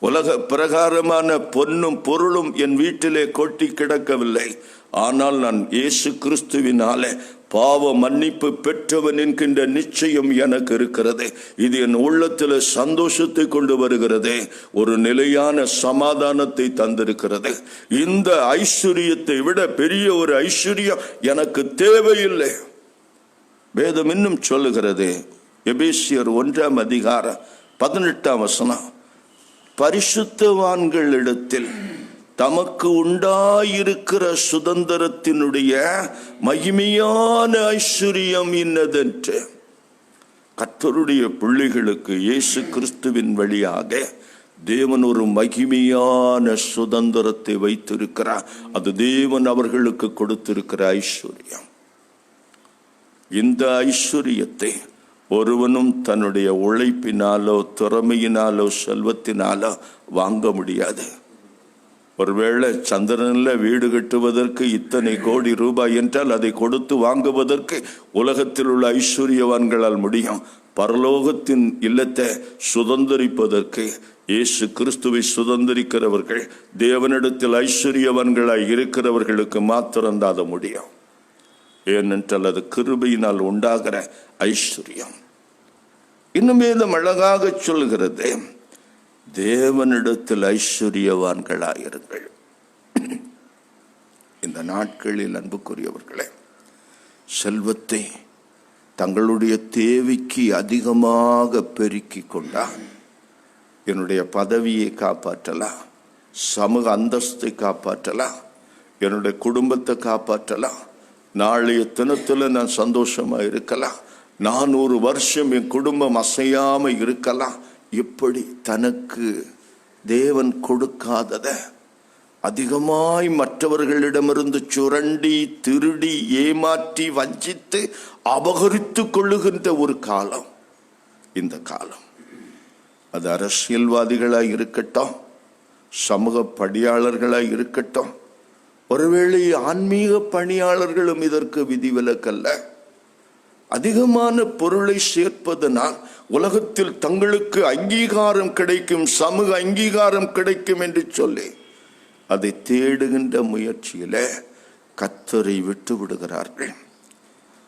உலக பிரகாரமான பொன்னும் பொருளும் என் வீட்டிலே கொட்டி கிடக்கவில்லை. ஆனால் நான் இயேசு கிறிஸ்துவினாலே பாவ மன்னிப்பு பெற்றவன் என்கின்ற நிச்சயம் எனக்கு இருக்கிறது. இது என் உள்ளத்தில் சந்தோஷத்தை கொண்டு வருகிறது, ஒரு நிலையான சமாதானத்தை தந்திருக்கிறது. இந்த ஐஸ்வர்யத்தை விட பெரிய ஒரு ஐஸ்வர்யம் எனக்கு தேவையில்லை. வேதம் இன்னும் சொல்லுகிறது, எபேசியர் 1ஆம் அதிகாரம் 18ஆம் வசனம், பரிசுத்தவான்களிடத்தில் தமக்கு உண்டாயிருக்கிற சுதந்திரத்தினுடைய மகிமையான ஐஸ்வர்யம் இன்னதென்று. கர்த்தருடைய பிள்ளைகளுக்கு இயேசு கிறிஸ்துவின் வழியாக தேவன் ஒரு மகிமையான சுதந்திரத்தை வைத்திருக்கிறார். அது தேவன் அவர்களுக்கு கொடுத்திருக்கிற ஐஸ்வர்யம். இந்த ஐஸ்வர்யத்தை ஒருவனும் தன்னுடைய உழைப்பினாலோ திறமையினாலோ செல்வத்தினாலோ வாங்க முடியாது. ஒருவேளை சந்திரனில் வீடு கட்டுவதற்கு இத்தனை கோடி ரூபாய் என்றால் அதை கொடுத்து வாங்குவதற்கு உலகத்தில் உள்ள ஐஸ்வர்யவான்களால் முடியும். பரலோகத்தின் இல்லத்தை சுதந்திரிப்பதற்கு இயேசு கிறிஸ்துவை சுதந்திரிக்கிறவர்கள், தேவனிடத்தில் ஐஸ்வர்யவான்களாய் இருக்கிறவர்களுக்கு மாத்திரம்தான் முடியும். ஏனென்றால் அது கிருபையினால் உண்டாகிற ஐஸ்வர்யம். இன்னும் வேதம் அழகாக சொல்கிறது, தேவனிடத்தில் ஐஸ்வர்யவான்களாயிருங்கள். இந்த நாட்களில் அன்புக்குரியவர்களே, செல்வத்தை தங்களுடைய தேவைக்கு அதிகமாக பெருக்கிக் கொண்டால் என்னுடைய பதவியை காப்பாற்றலாம், சமூக அந்தஸ்தை காப்பாற்றலாம், என்னுடைய குடும்பத்தை காப்பாற்றலாம், நாளைய தினத்தில் நான் சந்தோஷமா இருக்கலாம், 400 வருஷம் என் குடும்பம் அசையாம இருக்கலாம். இப்படி தனக்கு தேவன் கொடுக்காதத அதிகமாய் மற்றவர்களிடமிருந்து சுரண்டி திருடி ஏமாற்றி வஞ்சித்து அபகரித்து கொள்ளுகின்ற ஒரு காலம் இந்த காலம். அது அரசியல்வாதிகளாய் இருக்கட்டும், சமூக பணியாளர்களாய் இருக்கட்டும், ஒருவேளை ஆன்மீக பணியாளர்களும் இதற்கு விதிவிலக்கல்ல. அதிகமான பொருளை சேர்ப்பதனால் உலகத்தில் தங்களுக்கு அங்கீகாரம் கிடைக்கும், சமூக அங்கீகாரம் கிடைக்கும் என்று சொல்லி அதை தேடுகின்ற முயற்சியில கர்த்தரை விட்டு விடுகிறார்கள்.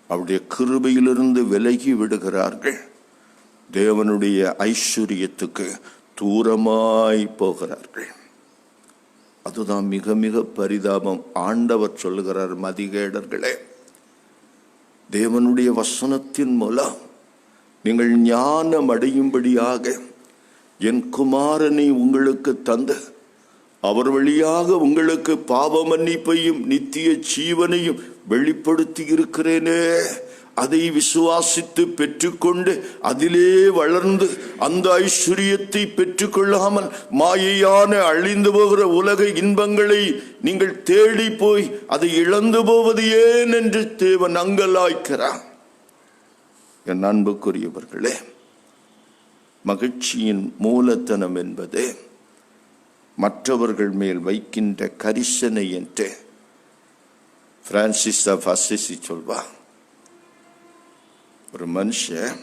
அவருடைய கிருபையிலிருந்து விலகி விடுகிறார்கள். தேவனுடைய ஐஸ்வர்யத்துக்கு தூரமாய் போகிறார்கள். அதுதான் மிக மிக பரிதாபம். ஆண்டவர் சொல்லுகிறார், மதிகேடர்களே, தேவனுடைய வசனத்தின் மூலம் நீங்கள் ஞானம் அடையும்படியாக என் குமாரனை உங்களுக்கு தந்து அவர் வழியாக உங்களுக்கு பாவ மன்னிப்பையும் நித்திய ஜீவனையும் வெளிப்படுத்தி இருக்கிறேனே, அதை விசுவாசித்து பெற்றுக்கொண்டு அதிலே வளர்ந்து அந்த ஐஸ்வர்யத்தை பெற்றுக்கொள்ளாமல் மாயையான அழிந்து போகிற உலக இன்பங்களை நீங்கள் தேடி போய் அதை இழந்து போவது ஏன் என்று தேவன் அங்கலாய்க்கிறார். என் அன்புக்குரியவர்களே, மகிழ்ச்சியின் மூலத்தனம் என்பது மற்றவர்கள் மேல் வைக்கின்ற கரிசனை என்று பிரான்சிஸ் ஆஃப் அசிசி சொல்வார். ஒரு மனுஷன்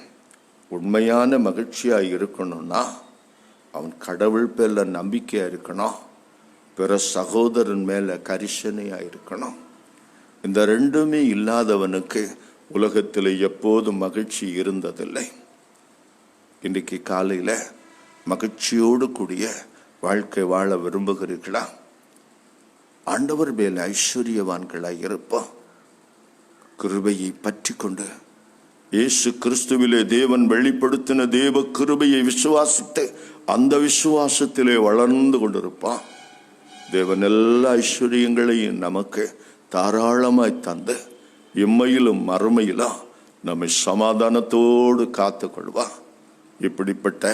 உண்மையான மகிழ்ச்சியாக இருக்கணும்னா அவன் கடவுள் பேர்ல நம்பிக்கையா இருக்கணும், பிற சகோதரன் மேல கரிசனையா இருக்கணும். இந்த ரெண்டுமே இல்லாதவனுக்கு உலகத்தில் எப்போதும் மகிழ்ச்சி இருந்ததில்லை. இன்றைக்கு காலையில் மகிழ்ச்சியோடு கூடிய வாழ்க்கை வாழ விரும்புகிறீர்களா? ஆண்டவர் மேல் ஐஸ்வர்யவான்களாய் இருப்போம். கிருபையை பற்றி கொண்டு இயேசு கிறிஸ்துவிலே தேவன் வெளிப்படுத்தின தேவ கிருபையை விசுவாசித்து அந்த விசுவாசத்திலே வளர்ந்து கொண்டிருப்பான். தேவன் எல்லா ஐஸ்வர்யங்களையும் நமக்கு தாராளமாய் தந்து இம்மையிலும் மறுமையிலும் நம்மை சமாதானத்தோடு காத்து கொள்வான். இப்படிப்பட்ட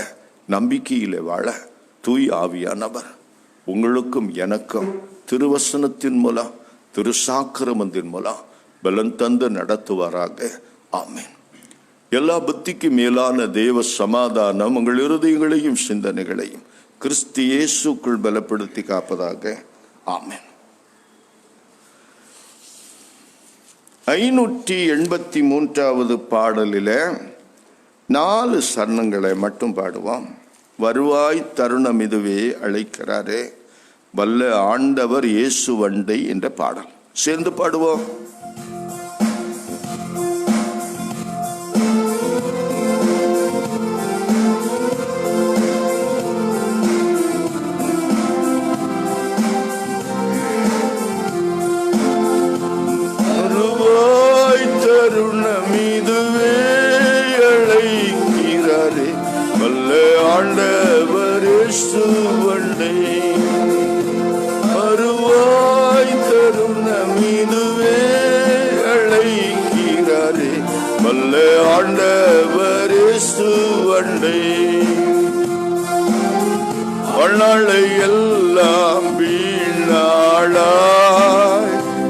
நம்பிக்கையிலே வாழ தூய் ஆவியானவர் உங்களுக்கும் எனக்கும் திருவசனத்தின் மூலம் திருசாக்கிரமத்தின் மூலம் பலன் தந்து நடத்துவாராக. ஆமென். எல்லா புத்திக்கு மேலான தேவ சமாதானம் உங்கள் இருதயங்களையும் சிந்தனைகளையும் கிறிஸ்து இயேசுக்குள் பலப்படுத்தி காப்பதாக. ஆமென். 583வது பாடலில் 4 சரணங்களை மட்டும் பாடுவோம். வருவாய் தருணம் இதுவே அழைக்கிறாரே, வல்ல ஆண்டவர் இயேசு வண்டை என்ற பாடல் சேர்ந்து பாடுவோம். வருவாய் தருணம் இதுவே அழைக்கிறாரே, வல்ல ஆண்டவர் இயேசு வண்டை. வருவாய் தருணம் இதுவே அழைக்கிறாரே, வல்ல ஆண்டவர் இயேசு வண்டை. வாழ்நாளை எல்லாம் வீணாளாய்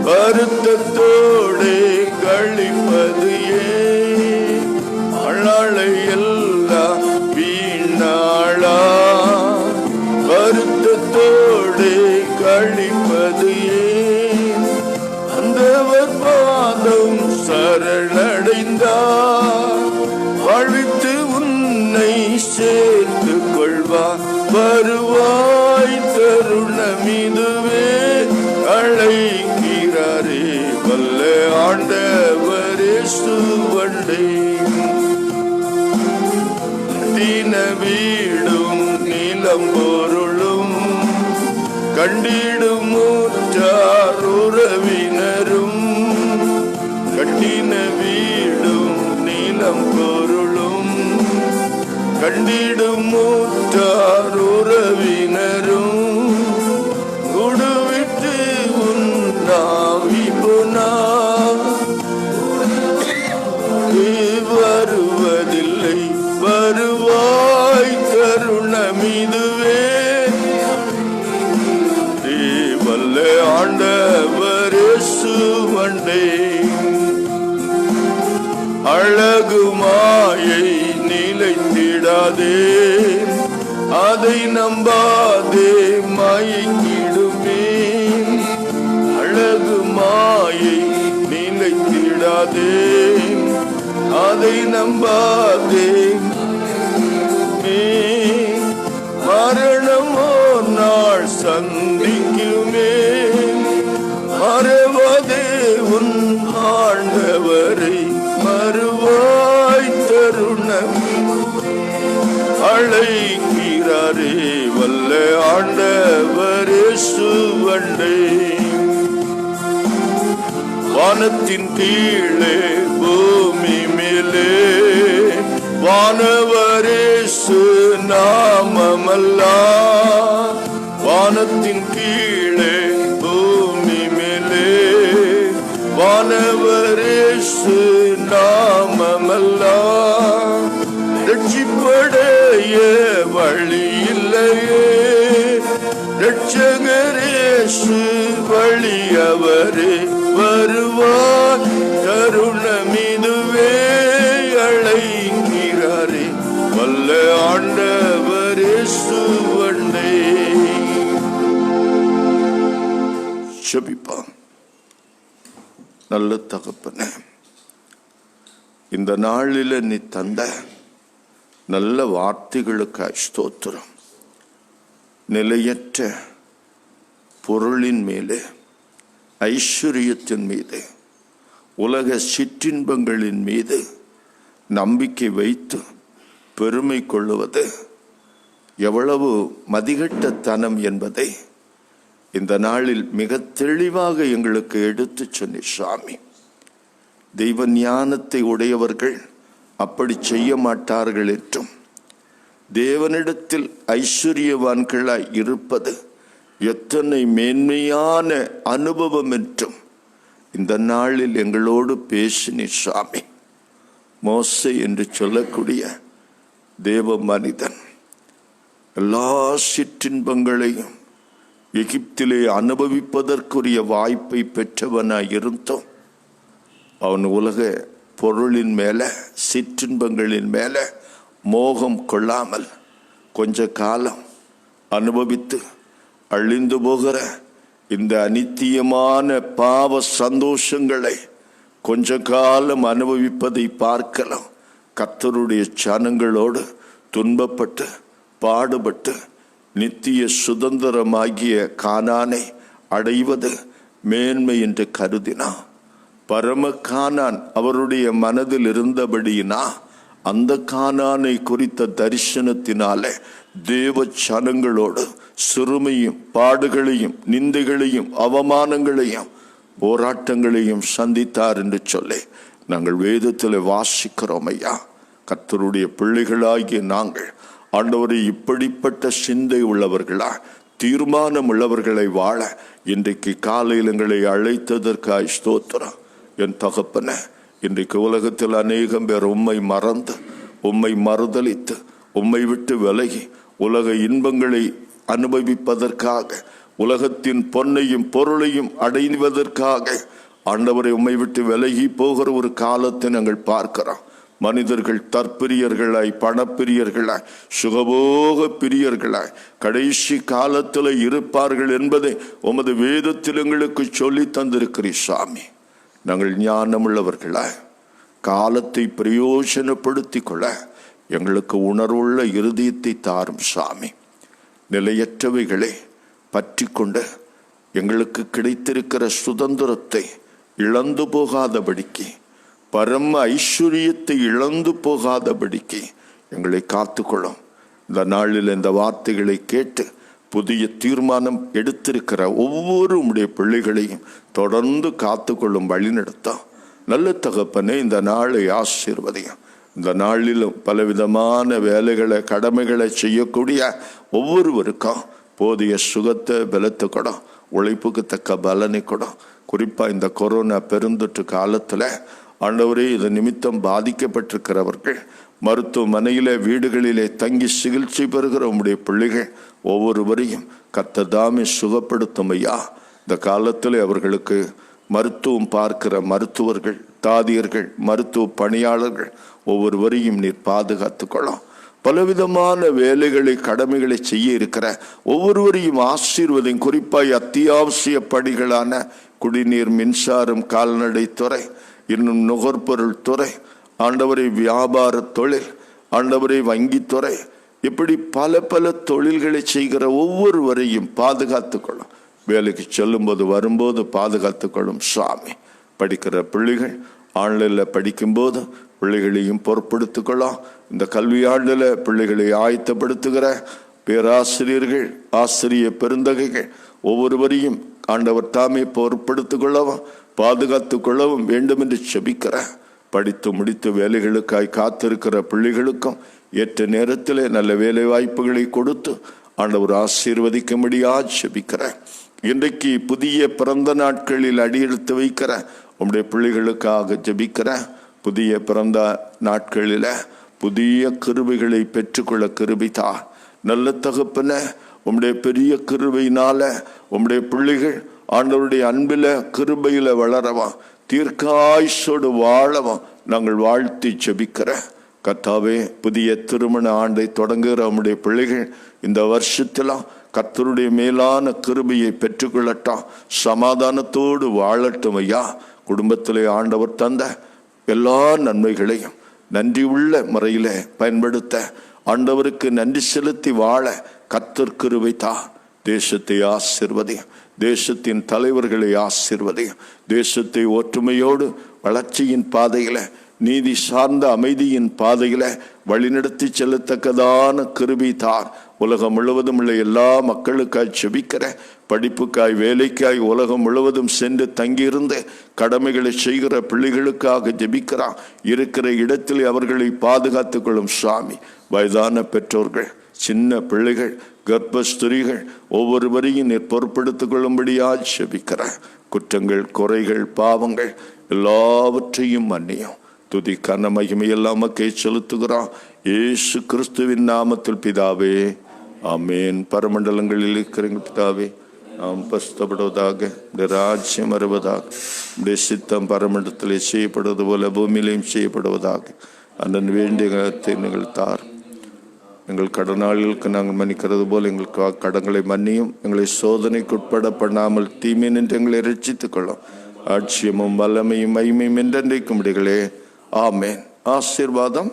வருத்தத்தோடு கழிப்பது ஏன்? வாழ்நாளை எல்லாம் வீணாளாய் வருத்தத்தோடு கழிப்பது ஏன்? அந்தவர் பாதம் சரணடைந்தார், வாழ்வித்து உன்னை சேர்த்து கொள்வார். வருவாய் தருணம் இதுவே அழைக்கிறாரே, வல்ல ஆண்டவர் இயேசு வண்டை. வீடும் நில நீலம் பொருளும் கண்டிடும் ஊற்றார் உறவினரும் கட்டின வீடும் நீலம் பொருளும் கண்டிடும் ஊற்றார் உறவினரும் குடுவிட்டு உன்னாவி புனா வருவதில்லை வருவாய் தருணமிதுவே வல்ல ஆண்டவர் இயேசுவண்டே அழகு மாயை நிலைத்திடாதே அதை நம்பாதே மயங்கிடுமே அழகு மாயை நிலைத்திடாதே அதை நம்பாதே மரணமோ நாள் சந்திக்குமே மறவாதே உன் ஆண்டவரை மறுவாய் தருணம் அழைக்கிறாரே வல்ல ஆண்டவர் இயேசுவண்டே வானத்தின் கீழே பூமி மேலே வானவர் இயேசு நாமமல்லா வானத்தின் கீழே பூமி மேலே வானவர் இயேசு நாமமல்லா ரட்சிப்படைய வழி இல்லையே ரட்சகர் இயேசு வழி அவரே வருவார் தருணமிதுவே அழைக்கிறாரே வல்ல ஆண்டவர் இயேசுவண்டே. ஜெபிப்போம். நல்ல தகப்பனே, இந்த நாளில் நீ தந்த நல்ல வார்த்தைகளுக்காய் ஸ்தோத்திரம். நிலையற்ற பொருளின் மேலே ஐஸ்வர்யத்தின் மீது உலக சிற்றின்பங்களின் மீது நம்பிக்கை வைத்து பெருமை கொள்ளுவது எவ்வளவு மதிகட்டத்தனம் என்பதை இந்த நாளில் மிக தெளிவாக எங்களுக்கு எடுத்து சொன்னீர் சாமி. தெய்வ ஞானத்தை உடையவர்கள் அப்படி செய்ய மாட்டார்கள் என்றும் தேவனிடத்தில் ஐஸ்வர்யவான்களாய் இருப்பது எத்தனை மேன்மையான அனுபவம் என்றும் இந்த நாளில் எங்களோடு பேசினீர் சாமி. மோசே என்று சொல்லக்கூடிய தேவ மனிதன் எல்லா சிற்றின்பங்களையும் எகிப்திலே அனுபவிப்பதற்குரிய வாய்ப்பை பெற்றவனாய் இருந்தோம். அவன் உலக பொருளின் மேலே சிற்றின்பங்களின் மேலே மோகம் கொள்ளாமல் கொஞ்ச காலம் அனுபவித்து அழிந்து போகிற இந்த அநித்தியமான பாவ சந்தோஷங்களை கொஞ்ச காலம் அனுபவிப்பதை பார்க்கலாம். கர்த்தருடைய ஜனங்களோடு துன்பப்பட்டு பாடுபட்டு நித்திய சுதந்திரமாகிய கானானை அடைவது மேன்மை என்று கருதினா, பரம கானான் அவருடைய மனதில் இருந்தபடியினா அந்த கானானை குறித்த தரிசனத்தினாலே தேவ ஜனங்களோடு சிறுமையும் பாடுகளையும் நிந்தைகளையும் அவமானங்களையும் போராட்டங்களையும் சந்தித்தார் என்று சொல்லி நாங்கள் வேதத்தில் வாசிக்கிறோம். ஐயா, கர்த்தருடைய பிள்ளைகளாகிய நாங்கள் ஆண்டவரை இப்படிப்பட்ட சிந்தை உள்ளவர்களா தீர்மானம் உள்ளவர்களை வாழ இன்றைக்கு காலையில் எங்களை அழைத்ததற்காய் ஸ்தோத்திரம். என் தகப்பனே, இன்றைக்கு உலகத்தில் அநேகம் பேர் உம்மை மறந்து உம்மை மறுதலித்து உம்மை விட்டு விலகி உலக இன்பங்களை அனுபவிப்பதற்காக உலகத்தின் பொன்னையும் பொருளையும் அடைவதற்காக ஆண்டவரை உம்மை விட்டு விலகி போகிற ஒரு காலத்தை நாங்கள் பார்க்கிறோம். மனிதர்கள் தற்பிரியர்களாய் பணப்பிரியர்களாய் சுகபோக பிரியர்களாய் கடைசி காலத்தில் இருப்பார்கள் என்பதை உமது வேதத்தில் எங்களுக்கு சொல்லி தந்திருக்கிறீர் சாமி. நாங்கள் ஞானமுள்ளவர்களாய் காலத்தை பிரயோஜனப்படுத்தி கொள்ள எங்களுக்கு உணர்வுள்ள இருதயத்தை தாரும் சாமி. நிலையற்றவைகளை பற்றி கொண்டு எங்களுக்கு கிடைத்திருக்கிற சுதந்திரத்தை இழந்து போகாதபடிக்கு, பரம ஐஸ்வர்யத்தை இழந்து போகாதபடிக்கு எங்களை காத்துக்கொள்ளும். இந்த நாளில் இந்த வார்த்தைகளை கேட்டு புதிய தீர்மானம் எடுத்திருக்கிற ஒவ்வொரு உம்முடைய பிள்ளைகளையும் தொடர்ந்து காத்து கொள்ளும் வழி நடத்தும். நல்ல தகப்பனே, இந்த நாளை ஆசீர்வதியும். இந்த நாளிலும் பலவிதமான வேலைகளை கடமைகளை செய்யக்கூடிய ஒவ்வொருவருக்கும் போதிய சுகத்தை பலத்தை கொடும், உழைப்புக்கு தக்க பலனை கொடும். குறிப்பாக இந்த கொரோனா பெருந்தொற்று காலத்தில் ஆண்டவரே, இது நிமித்தம் பாதிக்கப்பட்டிருக்கிறவர்கள், மருத்துவமனையில வீடுகளிலே தங்கி சிகிச்சை பெறுகிற உம்முடைய பிள்ளைகள் ஒவ்வொருவரையும் கர்த்ததாமே சுகப்படுத்தும் ஐயா. இந்த காலத்தில் அவர்களுக்கு மருத்துவம் பார்க்கிற மருத்துவர்கள், தாதியர்கள், மருத்துவ பணியாளர்கள் ஒவ்வொருவரையும் நீர் பாதுகாத்துக்கொள்ளும். பலவிதமான வேலைகளை கடமைகளை செய்ய இருக்கிற ஒவ்வொருவரையும் ஆசீர்வதியும். குறிப்பாய் அத்தியாவசிய படிகளான குடிநீர், மின்சாரம், கால்நடை துறை, இன்னும் நுகர்பொருள் துறை, ஆண்டவரை வியாபார தொழில், ஆண்டவரை வங்கித்துறை, இப்படி பல பல தொழில்களை செய்கிற ஒவ்வொருவரையும் பாதுகாத்துக்கொள்ளும். வேலைக்கு செல்லும்போது வரும்போது பாதுகாத்துக்கொள்ளும் சுவாமி. படிக்கிற பிள்ளைகள் ஆன்லைனில் படிக்கும்போது பிள்ளைகளையும் பொறுப்படுத்திக்கொள்ளும். இந்த கல்வியாண்டில் பிள்ளைகளை ஆயத்தப்படுத்துகிற பேராசிரியர்கள், ஆசிரிய பெருந்தகைகள் ஒவ்வொருவரையும் ஆண்டவர் தாமே பொறுப்படுத்திக் கொள்ளவும் பாதுகாத்து கொள்ளவும் வேண்டும் என்று செபிக்கிற, படித்து முடித்து வேலைகளுக்காய் காத்திருக்கிற பிள்ளைகளுக்கும் ஏற்ற நேரத்தில் நல்ல வேலை வாய்ப்புகளை கொடுத்து ஆண்டவர் ஆசீர்வதிக்கும்படியா செபிக்கிற, இன்றைக்கு புதிய பிறந்த நாட்களில் அடியெடுத்து வைக்கிற உம்முடைய பிள்ளைகளுக்காக ஜெபிக்கிற, புதிய பிறந்த நாட்களில் புதிய கிருபைகளை பெற்றுக்கொள்ள கிருபித்தா. நல்ல தகப்பன, உம்முடைய பெரிய கிருபையினால உம்முடைய பிள்ளைகள் ஆண்டவருடைய அன்பில் கிருபையில் வளரவா, தீர்க்காயுசோடு வாழவா நாங்கள் வாழ்த்தி ஜெபிக்கிற கர்த்தாவே. புதிய திருமண ஆண்டை தொடங்குகிற உம்முடைய பிள்ளைகள் இந்த வருஷத்தில் கர்த்தருடைய மேலான கிருபையை பெற்றுக்கொள்ளட்டும், சமாதானத்தோடு வாழட்டும் ஐயா. குடும்பத்திலே ஆண்டவர் தந்த எல்லா நன்மைகளையும் நன்றி உள்ள முறையில் பயன்படுத்த, ஆண்டவருக்கு நன்றி செலுத்தி வாழ கர்த்தர் கிருபை தா. தேசத்தை ஆசீர்வதியும், தேசத்தின் தலைவர்களை ஆசீர்வதியும், தேசத்தை ஒற்றுமையோடு வளர்ச்சியின் பாதையில, நீதி சார்ந்த அமைதியின் பாதையில வழிநடத்தி செல்லத்தக்கதான கிருபை தார். உலகம் முழுவதும் உள்ள எல்லா மக்களுக்காய் செபிக்கிற, படிப்புக்காய் வேலைக்காய் உலகம் முழுவதும் சென்று தங்கியிருந்து கடமைகளை செய்கிற பிள்ளைகளுக்காக ஜெபிக்கிறான். இருக்கிற இடத்தில் அவர்களை பாதுகாத்துக் கொள்ளும் சுவாமி. வயதான பெற்றோர்கள், சின்ன பிள்ளைகள், கர்ப்பஸ்திரீகள் ஒவ்வொருவரையும் நீர் பொறுப்படுத்திக் கொள்ளும்படியா செபிக்கிற. குற்றங்கள், குறைகள், பாவங்கள் எல்லாவற்றையும் மன்னியும். துதி கன மகிமை எல்லாம் செலுத்துகிறான் இயேசு கிறிஸ்துவின் நாமத்தில் பிதாவே, ஆமேன். பரமண்டலங்களில் இருக்கிற பிதாவே, நாம் பரிசுத்தப்படுவதாக, இந்த ராஜ்யம் வருவதாக, இந்த சித்தம் பரமண்டலத்திலே செய்யப்படுவது போல பூமியிலையும் செய்யப்படுவதாக. அண்ணன் வேண்டிய நிகழ்த்தார். எங்கள் கடனாளிகளுக்கு நாங்கள் மன்னிக்கிறது போல் எங்களுக்கு கடன்களை மன்னியும். எங்களை சோதனைக்கு உட்பட பண்ணாமல் தீமை நின்று எங்களை ரட்சித்துக் கொள்ளும். ஆட்சியமும் வல்லமையும் மகிமையும் என்றென்றைக்கும் முடிகளே, ஆமேன். ஆசீர்வாதம்.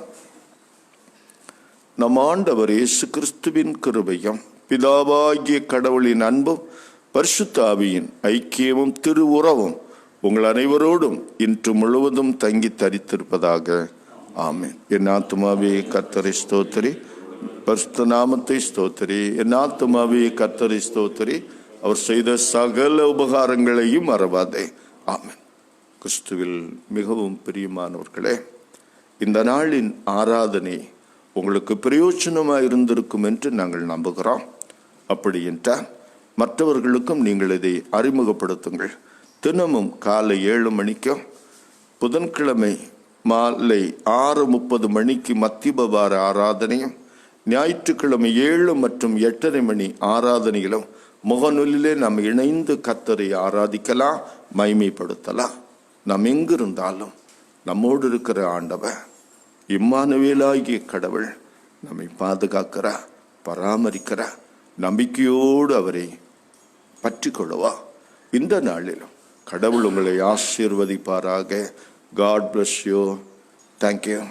நம் ஆண்டவர் இயேசு கிறிஸ்துவின் கிருபையும் பிதாவாகிய கடவுளின் அன்பும் பரிசுத்த ஆவியின் ஐக்கியமும் திரு உறவும் உங்கள் அனைவரோடும் இன்று முழுவதும் தங்கி தரித்திருப்பதாக. ஆமேன். என் ஆத்துமாவே கர்த்தரை ஸ்தோத்திரி, பரிசுத்த நாமத்தை ஸ்தோத்திரி. என் ஆத்துமாவே கர்த்தரை ஸ்தோத்திரி, அவர் செய்த சகல உபகாரங்களையும் மறவாதே. ஆமேன். கிறிஸ்துவில் மிகவும் பிரியமானவர்களே, இந்த நாளின் ஆராதனை உங்களுக்கு பிரயோஜனமாக இருந்திருக்கும் என்று நாங்கள் நம்புகிறோம். அப்படி என்றால் மற்றவர்களுக்கும் நீங்கள் இதை அறிமுகப்படுத்துங்கள். தினமும் காலை 7 மணிக்கும், புதன்கிழமை மாலை 6:30 மணிக்கு மத்தியபவார ஆராதனையும், ஞாயிற்றுக்கிழமை 7 மற்றும் 8:30 மணி ஆராதனையிலும் முகநூலிலே நாம் இணைந்து கர்த்தரை ஆராதிக்கலாம், மகிமைப்படுத்தலாம். நாம் எங்கிருந்தாலும் நம்மோடு இருக்கிற ஆண்டவர் இம்மானுவேலாகிய கடவுள் நம்மை பாதுகாக்கிற, பராமரிக்கிற, நம்பிக்கையோடு அவரை பற்றி கொள்ளுவா. இந்த நாளிலும் கடவுள் உங்களை ஆசீர்வதிப்பாராக. God bless you. Thank you.